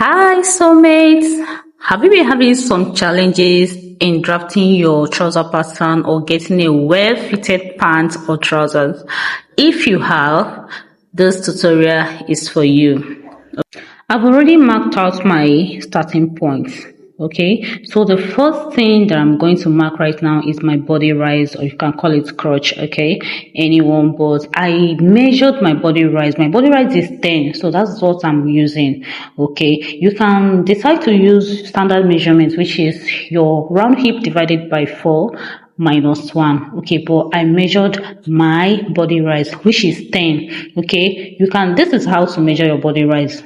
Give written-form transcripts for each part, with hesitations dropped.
Hi, soulmates. Have you been having some challenges in drafting your trouser pattern or getting a well-fitted pant or trousers? If you have, this tutorial is for you. I've already marked out my starting point. Okay, so the first thing that I'm going to mark right now is my body rise, or you can call it crotch. Okay, anyone, but I measured my body rise. My body rise is 10, so that's what I'm using. Okay, you can decide to use standard measurements, which is your round hip divided by 4 minus 1. Okay, but I measured my body rise, which is 10. Okay, this is how to measure your body rise.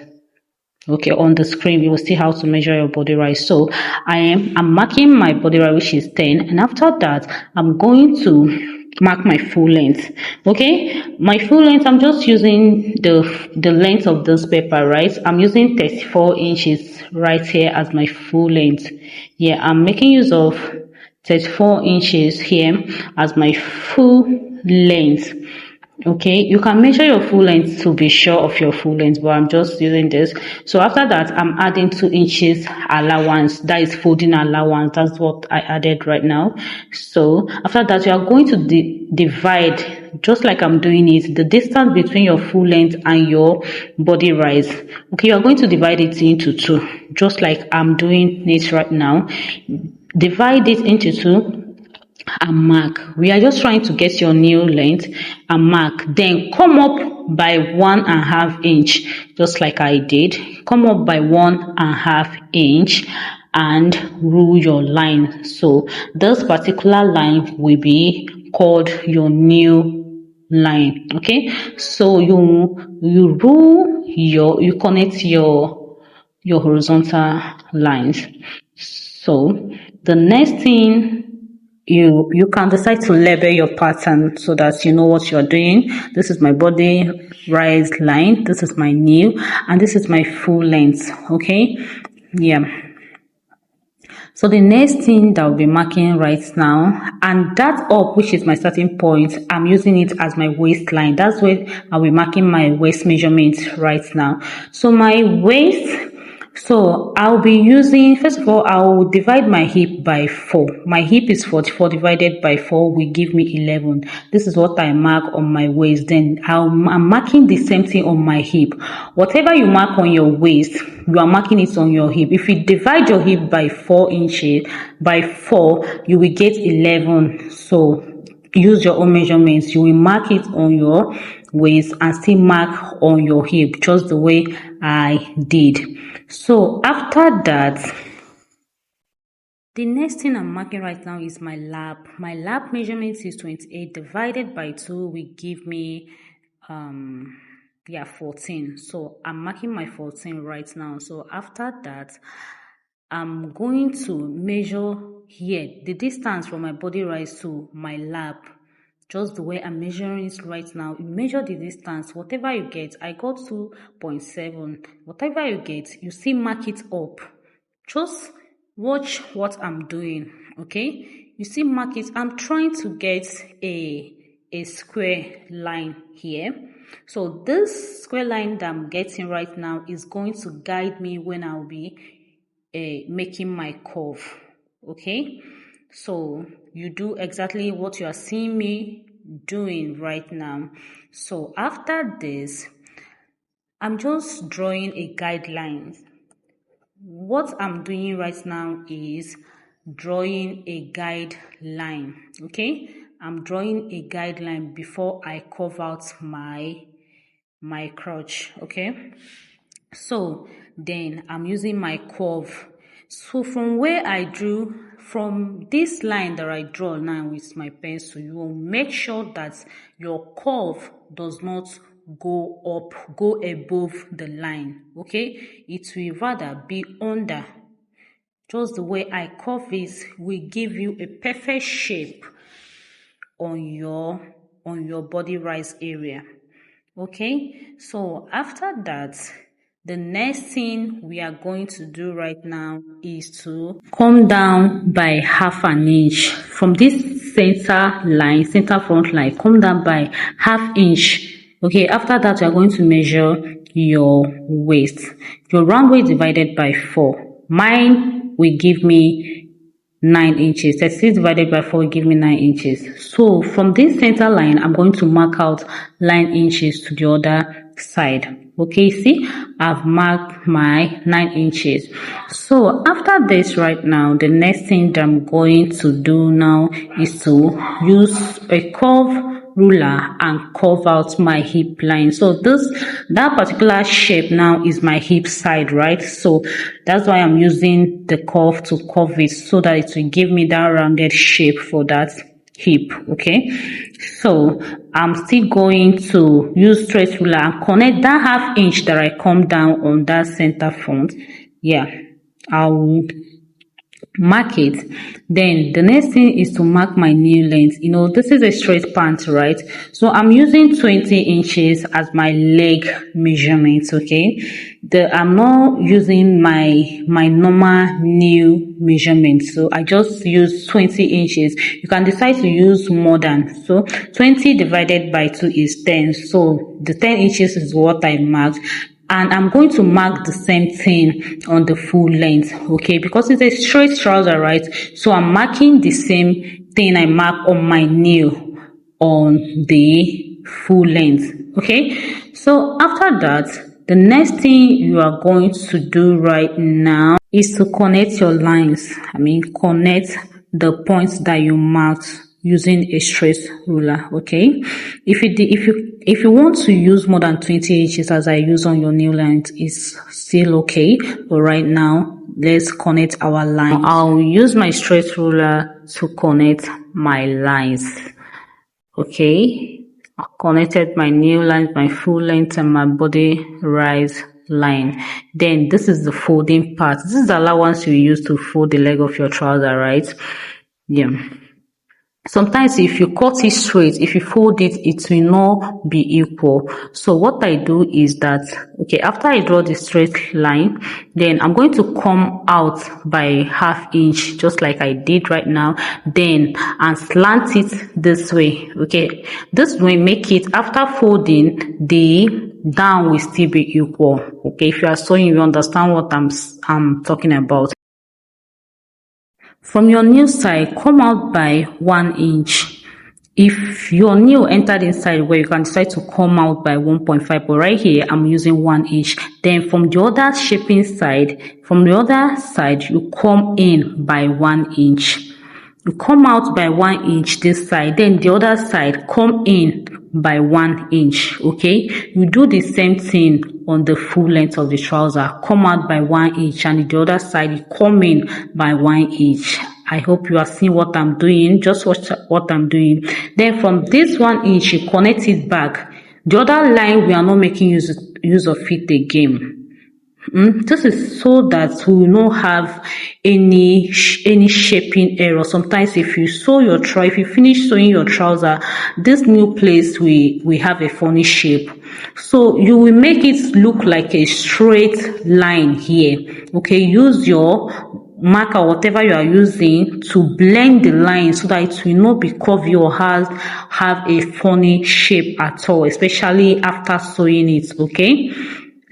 Okay, on the screen you will see how to measure your body rise. So I'm marking my body rise, which is 10, and after that I'm going to mark my full length. Okay, my full length, I'm just using the length of this paper, right? I'm using 34 inches right here as my full length. Yeah, I'm making use of 34 inches here as my full length. Okay, you can measure your full length to be sure of your full length, but I'm just using this. So after that, I'm adding 2 inches allowance. That is folding allowance. That's what I added right now. So after that, you are going to divide, just like I'm doing it, the distance between your full length and your body rise. Okay, you are going to divide it into 2, just like I'm doing it right now. Divide it into 2 and mark. We are just trying to get your new length and mark. Then come up by 1.5 inch, just like I did. Come up by 1.5 inch and rule your line. So this particular line will be called your new line. Okay, so you connect your horizontal lines. So the next thing, you can decide to label your pattern so that you know what you're doing. This is my body rise line, this is my new, and this is my full length. Okay, yeah. So the next thing that I'll be marking right now, and that up, which is my starting point, I'm using it as my waistline. That's where I'll be marking my waist measurement right now. So my waist, so I'll be using, first of all, I'll divide my hip by 4. My hip is 44 divided by 4 will give me 11. This is what I mark on my waist. Then I'm marking the same thing on my hip. Whatever you mark on your waist, you are marking it on your hip. If you divide your hip by 4 inches, by 4, you will get 11. So use your own measurements. You will mark it on your waist and still mark on your hip, just the way I did. So after that, the next thing I'm marking right now is my lap. My lap measurement is 28 divided by 2 will give me 14. So I'm marking my 14 right now. So after that, I'm going to measure here the distance from my body rise to my lap, just the way I'm measuring it right now. You measure the distance, whatever you get. I got 2.7. Whatever you get, you still mark it up. Just watch what I'm doing. Okay, you see, mark it. I'm trying to get a square line here. So this square line that I'm getting right now is going to guide me when I'll be making my curve. Okay, so you do exactly what you are seeing me doing right now. So after this, I'm just drawing a guideline. What I'm doing right now is drawing a guideline. Okay, I'm drawing a guideline before I curve out my crotch. Okay, so then I'm using my curve. So from where I drew, from this line that I draw now with my pencil, you will make sure that your curve does not go above the line. Okay, it will rather be under. Just the way I curve it will give you a perfect shape on your body rise area. Okay, so after that, the next thing we are going to do right now is to come down by 1/2 inch from this center front line. Come down by 1/2 inch. Okay, after that we are going to measure your waist. Your round waist divided by 4. Mine will give me 9 inches. 36 divided by 4 will give me 9 inches. So from this center line, I'm going to mark out 9 inches to the other side. Okay, see, I've marked my 9 inches. So after this right now, the next thing that I'm going to do now is to use a curve ruler and curve out my hip line. So that particular shape now is my hip side, right? So that's why I'm using the curve to curve it, so that it will give me that rounded shape for that hip. Okay, so I'm still going to use straight ruler and connect that ½ inch that I come down on that center front. Yeah, I'll mark it. Then the next thing is to mark my knee length. You know, this is a straight pant, right? So I'm using 20 inches as my leg measurement. Okay, I'm not using my normal new measurement, so I just use 20 inches. You can decide to use more than, so 20 divided by 2 is 10. So the 10 inches is what I marked. And I'm going to mark the same thing on the full length, okay, because it's a straight trouser, right? So I'm marking the same thing I mark on my knee on the full length. Okay, so after that, the next thing you are going to do right now is to connect your lines. Connect the points that you marked using a straight ruler. Okay, if you want to use more than 20 inches as I use on your nail length, is still okay, but right now let's connect our lines. I'll use my straight ruler to connect my lines. Okay, I connected my nail length, my full length, and my body rise line. Then this is the folding part. This is the allowance you use to fold the leg of your trouser, right? Yeah. Sometimes if you cut it straight, if you fold it, it will not be equal. So what I do is that, okay, after I draw the straight line, then I'm going to come out by ½ inch, just like I did right now, then and slant it this way. Okay, this will make it, after folding, the down will still be equal. Okay, if you are sewing, you understand what I'm talking about. From your nail side, come out by 1 inch. If your nail entered inside where, you can decide to come out by 1.5, but right here I'm using 1 inch. Then from the other shaping side, you come in by 1 inch. You come out by 1 inch this side, then the other side come in by 1 inch. Okay, you do the same thing on the full length of the trouser. Come out by 1 inch, and the other side you come in by 1 inch. I hope you are seeing what I'm doing. Just watch what I'm doing. Then from this 1 inch, you connect it back. The other line, we are not making use of it again. This is so that we will not have any shaping error. Sometimes if you if you finish sewing your trouser, this new place we have a funny shape. So you will make it look like a straight line here. Okay, use your marker, whatever you are using, to blend the line so that it will not be curvy or have a funny shape at all, especially after sewing it. Okay,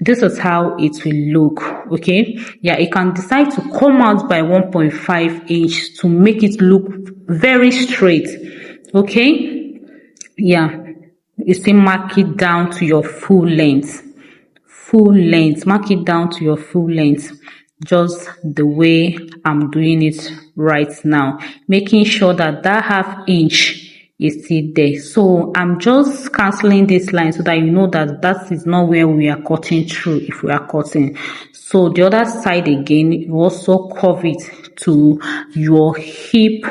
this is how it will look. Okay, yeah, you can decide to come out by 1.5 inch to make it look very straight. Okay, yeah, you still mark it down to your full length. Mark it down to your full length, just the way I'm doing it right now, making sure that ½ inch is still there. So I'm just cancelling this line so that you know that is not where we are cutting through if we are cutting. So the other side again, you also curve it to your hip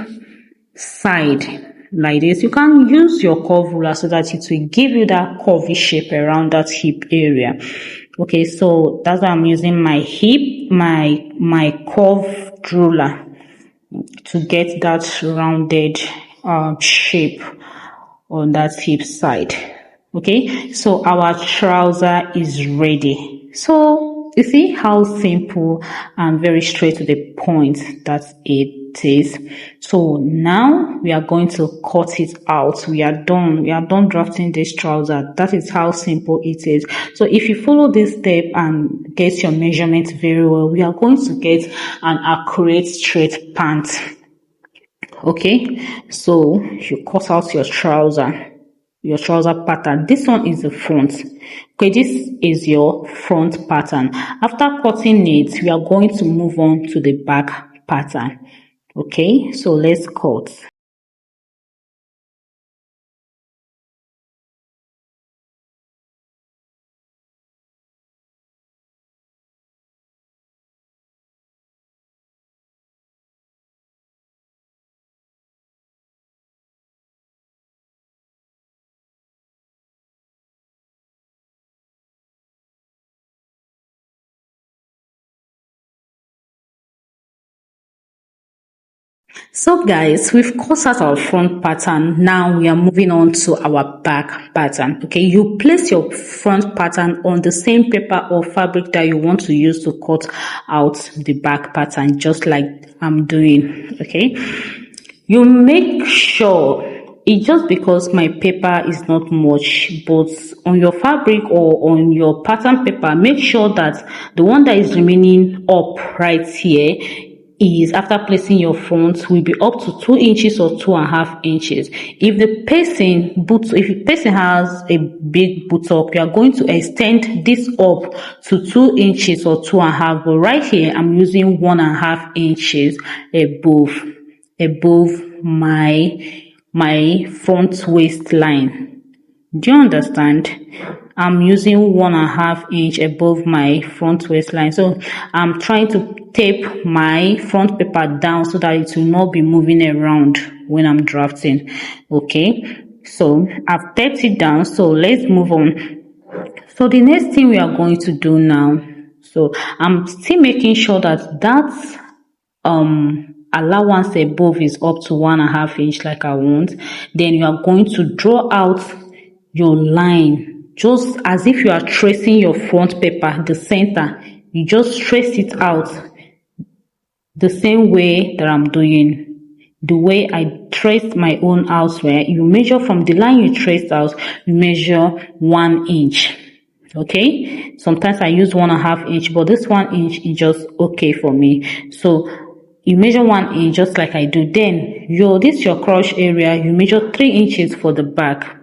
side like this. You can use your curve ruler so that it will give you that curvy shape around that hip area. Okay, so that's why I'm using my curve ruler to get that rounded shape on that hip side. Okay, so our trouser is ready. So you see how simple and very straight to the point that it is. So now we are going to cut it out. We are done drafting this trouser. That is how simple it is. So if you follow this step and get your measurement very well, we are going to get an accurate straight pant. Okay, so you cut out your trouser pattern. This one is the front. Okay, this is your front pattern. After cutting it, we are going to move on to the back pattern. Okay, so let's cut. So guys, we've cut out our front pattern. Now we are moving on to our back pattern. Okay, you place your front pattern on the same paper or fabric that you want to use to cut out the back pattern, just like I'm doing. Okay, you make sure, it's just because my paper is not much, but on your fabric or on your pattern paper, make sure that the one that is remaining up right here is, after placing your front, will be up to 2 inches or 2.5 inches. If the person has a big buttock, you are going to extend this up to 2 inches or 2.5. But right here, I'm using 1.5 inches above my front waistline. Do you understand? I'm using 1.5 inch above my front waistline. So I'm trying to tape my front paper down so that it will not be moving around when I'm drafting. Okay, so I've taped it down. So let's move on. So the next thing we are going to do now, so I'm still making sure that allowance above is up to 1.5 inch like I want. Then you are going to draw out your line, just as if you are tracing your front paper, the center. You just trace it out the same way that I'm doing. The way I traced my own out, where you measure from the line you traced out, you measure 1 inch. Okay, sometimes I use 1.5 inch, but this 1 inch is just okay for me. So you measure 1 inch just like I do. Then this your crotch area, you measure 3 inches for the back.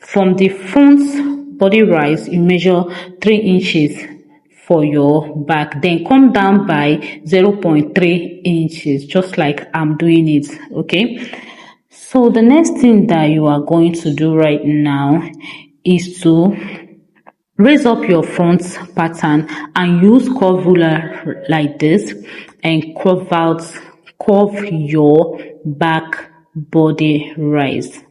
From the front body rise, you measure 3 inches for your back. Then come down by 0.3 inches, just like I'm doing it. Okay, so the next thing that you are going to do right now is to raise up your front pattern and use curve ruler like this and curve your back body rise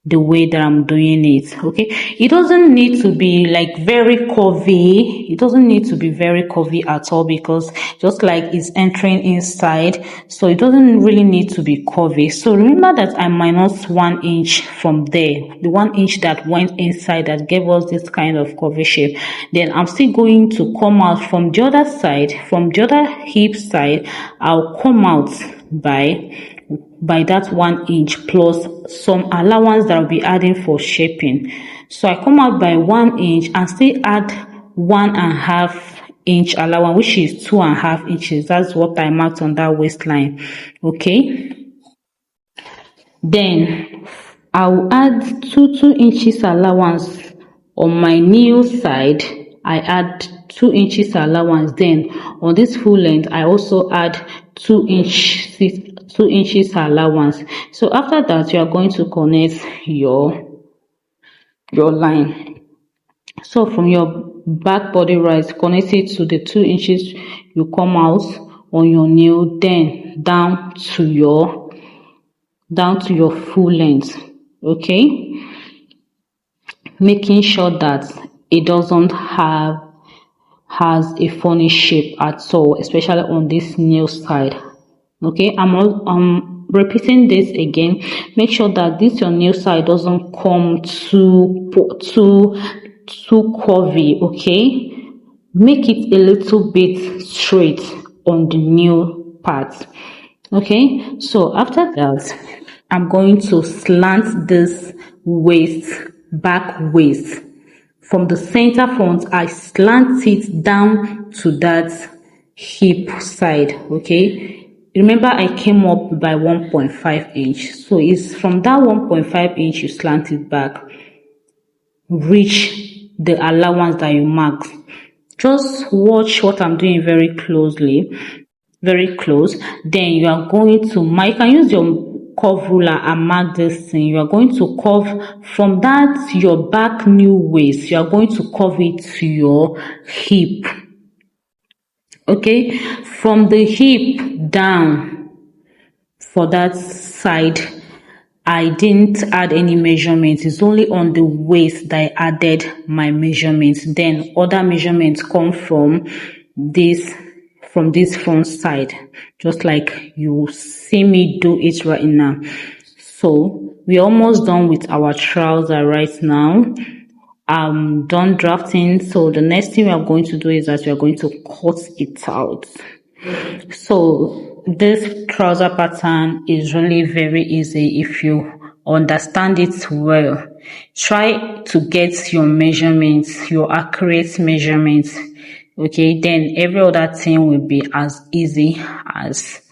the way that I'm doing it. Okay, it doesn't need to be like very curvy. It doesn't need to be very curvy at all, because just like it's entering inside, so it doesn't really need to be curvy. So remember that I minus 1 inch from there, the 1 inch that went inside that gave us this kind of curvy shape. Then I'm still going to come out from the other side, from the other hip side. I'll come out by that 1 inch plus some allowance that I'll be adding for shaping. So I come out by 1 inch and still add 1.5 inch allowance, which is 2.5 inches. That's what I marked on that waistline. Okay, then I'll add 2 inches allowance on my new side. I add 2 inches allowance. Then on this full length, I also add 2 inches allowance. So after that, you are going to connect your line. So from your back body rise, connect it to the 2 inches you come out on your nail, then down to your full length. Okay, making sure that it doesn't has a funny shape at all, especially on this nail side. Okay, I'm repeating this again. Make sure that this your nail side doesn't come too curvy. Okay, make it a little bit straight on the new part. Okay, so after that, I'm going to slant this waist, back waist. From the center front, I slant it down to that hip side. Okay, remember I came up by 1.5 inch, so it's from that 1.5 inch you slant it back, reach the allowance that you marked. Just watch what I'm doing very closely, very close. Then you are going to mark, you can use your curve ruler and mark this thing. You are going to curve from that your back new waist, you are going to curve it to your hip. Okay, from the hip down for that side, I didn't add any measurements. It's only on the waist that I added my measurements. Then other measurements come from this front side, just like you see me do it right now. So we're almost done with our trouser right now. I'm done drafting. So the next thing we are going to do is that we are going to cut it out. So this trouser pattern is really very easy if you understand it well. Try to get your measurements, your accurate measurements. Okay, then every other thing will be as easy as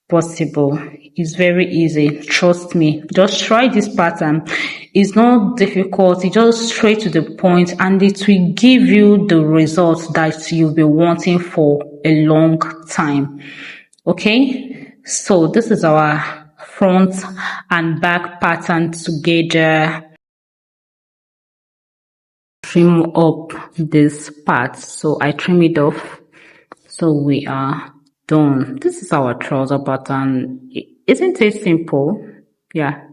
possible. It's very easy, trust me. Just try this pattern. It's not difficult, it's just straight to the point, and it will give you the results that you'll be wanting for a long time. Okay, so this is our front and back pattern together. Trim up this part, so I trim it off. So we are done. This is our trouser pattern. Isn't it simple? Yeah.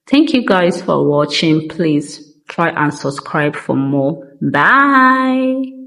Thank you guys for watching. Please try and subscribe for more. Bye.